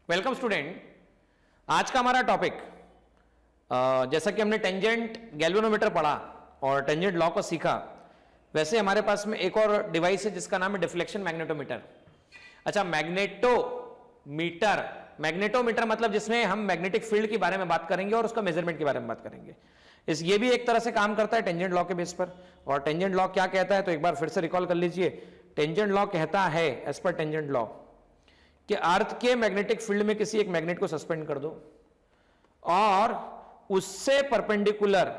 Welcome student. आज का हमारा टॉपिक जैसा कि हमने टेंजेंट गैल्वेनोमीटर पढ़ा और टेंजेंट लॉ को सीखा, वैसे हमारे पास में एक और डिवाइस है जिसका नाम है डिफ्लेक्शन मैग्नेटोमीटर। अच्छा, मैग्नेटोमीटर मतलब जिसमें हम मैग्नेटिक फील्ड के बारे में बात करेंगे और उसका मेजरमेंट के बारे में बात करेंगे। ये भी एक तरह से काम करता है टेंजेंट लॉ के बेस पर। और टेंजेंट लॉ क्या कहता है, तो एक बार फिर से रिकॉल कर लीजिए। टेंजेंट लॉ कहता है, एज पर टेंजेंट लॉ, कि अर्थ के मैग्नेटिक फील्ड में किसी एक मैग्नेट को सस्पेंड कर दो और उससे परपेंडिकुलर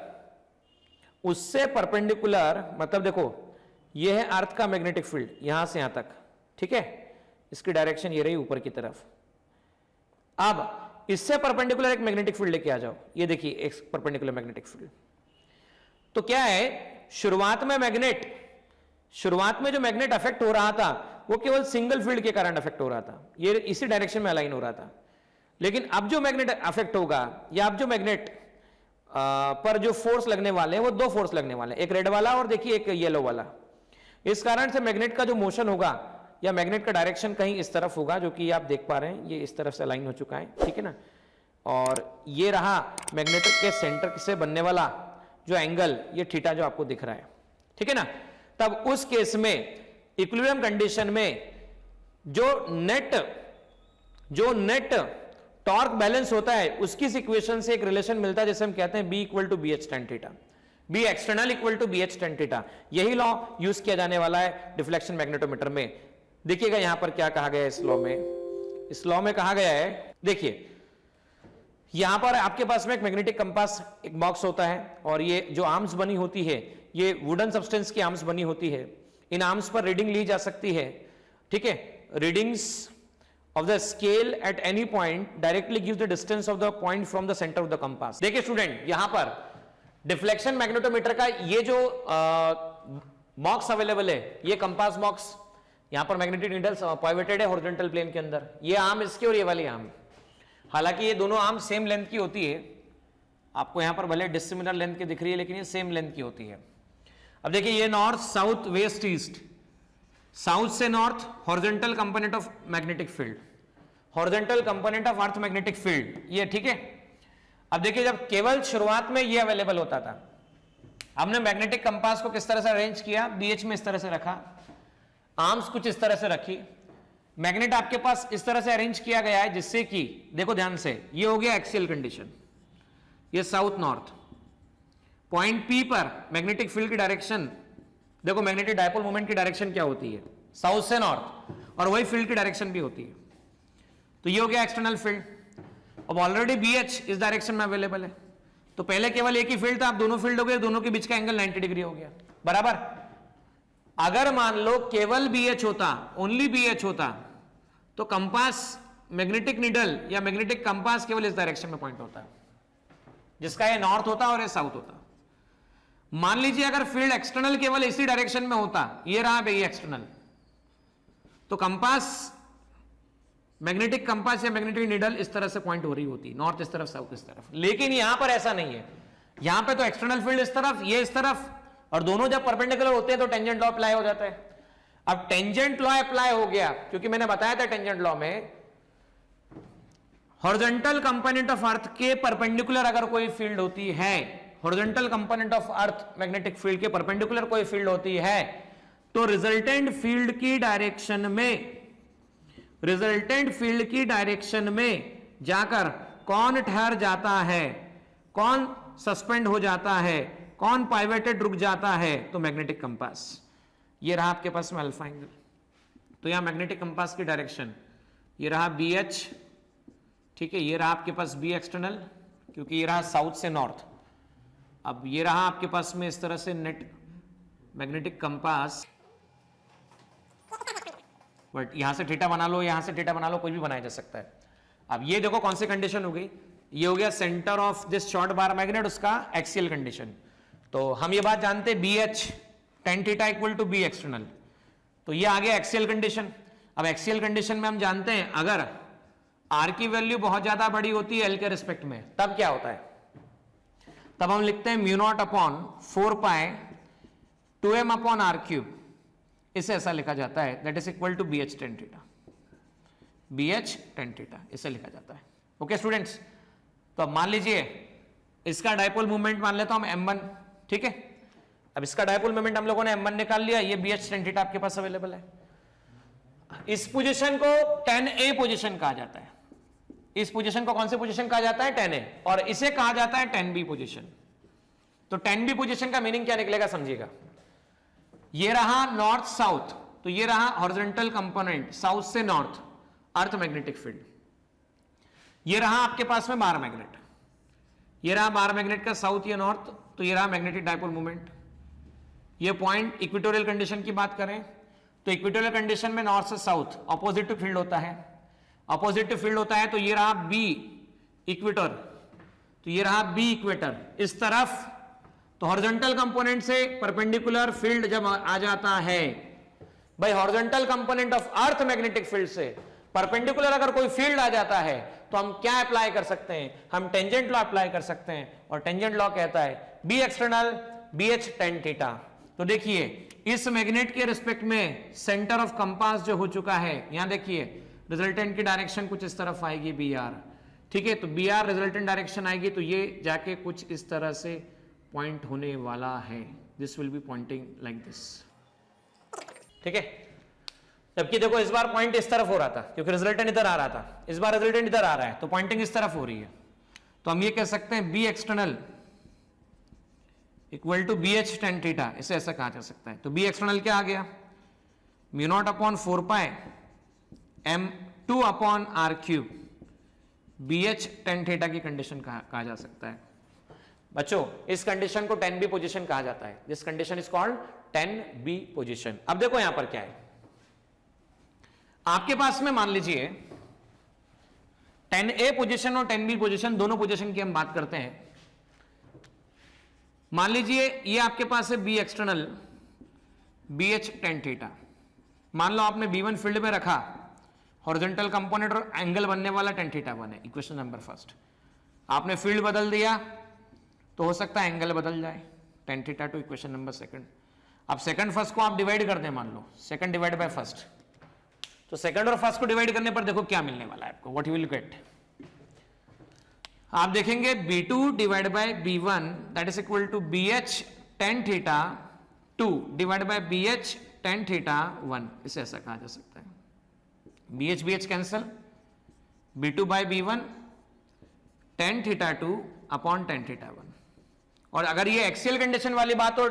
मतलब देखो, यह है अर्थ का मैग्नेटिक फील्ड यहां से यहां तक, ठीक है। इसकी डायरेक्शन ये रही ऊपर की तरफ। अब इससे परपेंडिकुलर एक मैग्नेटिक फील्ड लेके आ जाओ, ये देखिए एक परपेंडिकुलर मैग्नेटिक फील्ड। तो क्या है, शुरुआत में जो मैग्नेट अफेक्ट हो रहा था वो केवल सिंगल फील्ड के कारण अफेक्ट हो रहा था, ये इसी डायरेक्शन में अलाइन हो रहा था। लेकिन अब जो मैग्नेट अफेक्ट होगा, या अब जो मैग्नेट पर जो फोर्स लगने वाले हैं वो दो फोर्स लगने वाले हैं, एक रेड वाला और देखिए एक येलो वाला। इस कारण से मैग्नेट का जो मोशन होगा या मैग्नेट का डायरेक्शन कहीं इस तरफ होगा, जो कि आप देख पा रहे हैं ये इस तरफ से अलाइन हो चुका है, ठीक है ना। और ये रहा मैग्नेट के सेंटर से बनने वाला जो एंगल, ये थीटा जो आपको दिख रहा है, ठीक है ना। तब उस केस में इक्विलिब्रियम कंडीशन में जो नेट टॉर्क बैलेंस होता है, उसकी इक्वेशन से एक रिलेशन मिलता है जिसे हम कहते हैं B = BH tan theta, B external = BH tan theta. यही लॉ यूज किया जाने वाला है डिफ्लेक्शन मैग्नेटोमीटर में। देखिएगा यहां पर क्या कहा गया है इस लॉ में कहा गया है, देखिए यहां पर आपके पास में एक मैग्नेटिक कंपास, एक बॉक्स होता है, और ये जो आर्म्स बनी होती है ये वुडन सब्सटेंस की आर्म्स बनी होती है। इन आर्म्स पर रीडिंग ली जा सकती है, ठीक है। Readings of the scale at any point directly give the distance of the point from the centre of the compass. देखिए स्टूडेंट, यहां पर डिफ्लेक्शन मैग्नेटोमीटर का ये जो बॉक्स अवेलेबल है, ये कंपास बॉक्स, यहां पर मैग्नेटिक नीडल्स पाइवटेड है हॉरिजॉन्टल प्लेन के अंदर, ये आर्म इसकी और ये वाली आर्म। हालांकि ये दोनों आर्म सेम लेंथ की होती है, आपको यहां पर भले डिसिमिलर लेंथ की दिख रही है लेकिन ये सेम लेंथ की होती है। अब देखिए ये north, south, waste, east, south से north horizontal component of magnetic field, horizontal component of earth magnetic field, ये ठीक है। अब देखिए जब केवल शुरुआत में ये अवेलेबल होता था, हमने मैग्नेटिक कंपास को किस तरह से अरेंज किया, बीएच में इस तरह से रखा, आर्म्स कुछ इस तरह से रखी, मैग्नेट आपके पास इस तरह से अरेंज किया गया है जिससे कि देखो ध्यान से, ये हो गया एक्सियल कंडीशन, ये साउथ नॉर्थ। पॉइंट P पर मैग्नेटिक फील्ड की डायरेक्शन देखो, मैग्नेटिक डायपोल मोमेंट की डायरेक्शन क्या होती है, साउथ से नॉर्थ, और वही फील्ड की डायरेक्शन भी होती है। तो ये हो गया एक्सटर्नल फील्ड। अब ऑलरेडी BH इस डायरेक्शन में अवेलेबल है, तो पहले केवल एक ही फील्ड था, अब दोनों फील्ड हो गए, दोनों के बीच का एंगल 90 डिग्री हो गया, बराबर। अगर मान लो केवल BH होता, ओनली BH होता, तो कंपास, मैग्नेटिक नीडल या मैग्नेटिक कंपास केवल इस डायरेक्शन में पॉइंट होता है, जिसका ये नॉर्थ होता और ये साउथ होता। मान लीजिए अगर फील्ड एक्सटर्नल केवल इसी डायरेक्शन में होता, ये रहा भाई एक्सटर्नल, तो कंपास, मैग्नेटिक कंपास या मैग्नेटिक नीडल इस तरह से पॉइंट हो रही होती, नॉर्थ इस तरफ, साउथ इस तरफ। लेकिन यहां पर ऐसा नहीं है, यहां पे तो एक्सटर्नल फील्ड इस तरफ, ये इस तरफ, और दोनों जब परपेंडिकुलर होते हैं तो टेंजेंट लॉ अप्लाई हो जाता है। अब टेंजेंट लॉ अप्लाई हो गया, क्योंकि मैंने बताया था टेंजेंट लॉ में हॉरिजॉन्टल कंपोनेंट ऑफ अर्थ के परपेंडिकुलर अगर कोई फील्ड होती है, horizontal component of earth magnetic field के परपेंडिकुलर कोई फील्ड होती है, तो रिजल्टेंट फील्ड की डायरेक्शन में जाकर कौन ठहर जाता है, कौन सस्पेंड हो जाता है, कौन पाइवटेड रुक जाता है, तो मैग्नेटिक कंपास। ये रहा आपके पास में अल्फा एंगल, तो यहां मैग्नेटिक कंपास की डायरेक्शन, ये रहा BH, ठीक है, ये रहा आपके पास B एक्सटर्नल, क्योंकि ये रहा साउथ से नॉर्थ। अब ये रहा आपके पास में इस तरह से नेट मैग्नेटिक कंपास, बट यहां से थीटा बना लो, यहां से थीटा बना लो, कोई भी बनाया जा सकता है। अब ये देखो कौन सी कंडीशन हो गई, ये हो गया centre of this short bar magnet, उसका एक्सियल कंडीशन। तो हम ये बात जानते हैं BH tan theta = B external, तो ये आ गया एक्सियल कंडीशन। अब एक्सियल कंडीशन में हम जानते हैं अगर R की वैल्यू बहुत ज्यादा बड़ी होती है L के रिस्पेक्ट में, तब क्या होता है, तब हम लिखते हैं μ0/4π 2m/r3, इसे ऐसा लिखा जाता है, that is equal to BH tan theta. BH tan theta, इसे लिखा जाता है। ओके स्टूडेंट्स, तो अब मान लीजिए इसका डायपोल मोमेंट मान लेता हूं मैं m1, ठीक है। अब इसका डायपोल मोमेंट हम लोगों ने m1 निकाल लिया, ये BH tan थीटा आपके पास अवेलेबल है। इस पोजीशन को tan A पोजीशन कहा जाता है। इस पोजीशन को कौन सी पोजीशन कहा जाता है? tan A। और इसे कहा जाता है tan B पोजीशन। तो tan B पोजीशन का मीनिंग क्या निकलेगा समझिएगा। ये रहा नॉर्थ साउथ, तो ये रहा हॉरिजॉन्टल कंपोनेंट साउथ से नॉर्थ, अर्थ मैग्नेटिक फील्ड। ये रहा आपके पास में बार मैग्नेट, ये रहा बार मैग्नेट का साउथ या नॉर्थ, तो ये रहा मैग्नेटिक डायपोल मोमेंट। ये पॉइंट इक्वेटोरियल कंडीशन की बात करें तो इक्वेटोरियल कंडीशन में नॉर्थ से साउथ ऑपोजिट फील्ड होता है, ऑपोजिट फील्ड होता है। तो ये रहा बी इक्वेटर, तो ये रहा बी इक्वेटर इस तरफ। तो हॉरिजॉन्टल कंपोनेंट से परपेंडिकुलर फील्ड जब आ जाता है, भाई horizontal component of earth magnetic field से परपेंडिकुलर अगर कोई फील्ड आ जाता है तो हम क्या अप्लाई कर सकते हैं? हम टेंजेंट लॉ अप्लाई कर सकते हैं। और टेंजेंट लॉ कहता है B external BH tan theta. तो देखिए इस मैग्नेट के रिस्पेक्ट में सेंटर ऑफ कंपास जो हो चुका है, यहां देखिए रिजल्टेंट की डायरेक्शन कुछ इस तरफ आएगी BR, ठीक है। तो BR रिजल्टेंट डायरेक्शन आएगी, तो ये जाके कुछ इस तरह से पॉइंट होने वाला है। This will be pointing like this, ठीक है। जबकि देखो इस बार पॉइंट इस तरफ हो रहा था क्योंकि रिजल्टेंट इधर आ रहा था, इस बार रिजल्टेंट इधर आ रहा है, तो पॉइंटिंग इस तरफ हो रही है। तो हम ये कह सकते हैं B external equal to BH tan theta, इसे ऐसा कहा जा सकता है। तो बी एक्सटर्नल क्या आ गया? म्यू नॉट अपॉन 4 पाई M2 upon R³ BH tan theta की कंडीशन कहा जा सकता है। बच्चों इस कंडीशन को tan B पोजीशन कहा जाता है। This condition is called tan B position. अब देखो यहां पर क्या है, आपके पास में मान लीजिए tan A पोजीशन और tan B पोजीशन, दोनों पोजीशन की हम बात करते हैं। मान लीजिए ये आपके पास है B external BH tan theta. मान लो आपने B1 फील्ड में रखा, हॉरिजॉन्टल कंपोनेंट और एंगल बनने वाला tan थीटा बने, इक्वेशन नंबर फर्स्ट। आपने फील्ड बदल दिया तो हो सकता है एंगल बदल जाए, tan theta two equation number second. अब सेकंड फर्स्ट को आप डिवाइड कर दें, मान लो सेकंड डिवाइड बाय फर्स्ट, तो सेकंड और फर्स्ट को डिवाइड करने पर देखो क्या मिलने वाला है आपको, व्हाट यू विल गेट। आप देखेंगे B2 divide by B1 that is equal to BH tan theta 2 divide by BH tan theta 1, इसे ऐसा कहा जा सकता है। BH BH cancel, B2 by B1 tan theta 2 upon tan theta 1। और अगर ये एक्सियल कंडीशन वाली बात हो,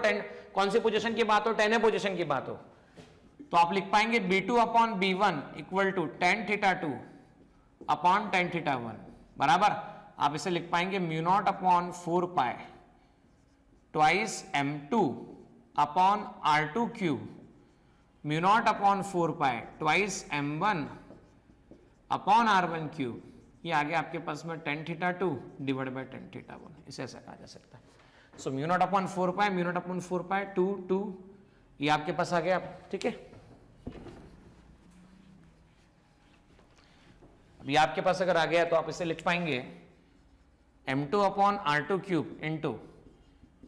कौन सी पोजीशन की बात हो? tan A पोजीशन की बात हो, तो आप लिख पाएंगे B2 upon B1 equal to tan theta 2 upon tan theta 1 बराबर। आप इसे लिख पाएंगे म्यू नॉट अपॉन 4 पाई twice M2 upon R² mu naught upon 4 पाई ट्वाइस M1 अपॉन R1³। ये आगे आपके पास में tan theta 2 divide bye tan theta 1, इसे ऐसा कहा जा सकता है। सो म्यू नॉट अपॉन 4 पाई, म्यू नॉट अपॉन 4 पाई 2 ये आपके पास आ गया, ठीक है। अब ये आपके पास अगर आ गया तो आप इसे लिख पाएंगे M2 upon R2³ into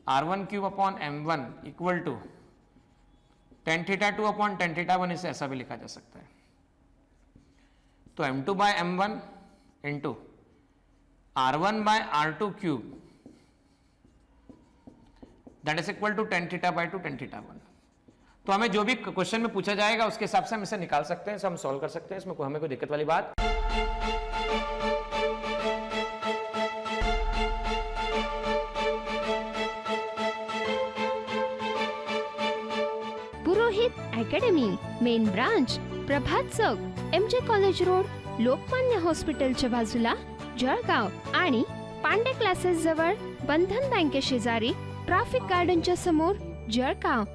R1³ upon M1 equal to tan theta 2 upon tan theta 1, इसे ऐसा भी लिखा जा सकता है। तो M2 by M1 into R1 by R2³ that is equal to tan theta by 2 tan theta 1। तो हमें जो भी क्वेश्चन में पूछा जाएगा उसके हिसाब से हम इसे निकाल सकते हैं, इसे हम सॉल्व कर सकते हैं, इसमें हमें कोई दिक्कत वाली बात। पुरोहित अकॅडमी, मेन ब्रांच प्रभात चौक, MJ कॉलेज रोड, लोकमान्य हॉस्पिटलच्या बाजूला, जळगाव आणि पांडे क्लासेस जवळ, बंधन बँके शेजारी, ट्रॅफिक गार्डनच्या समोर, जळगाव।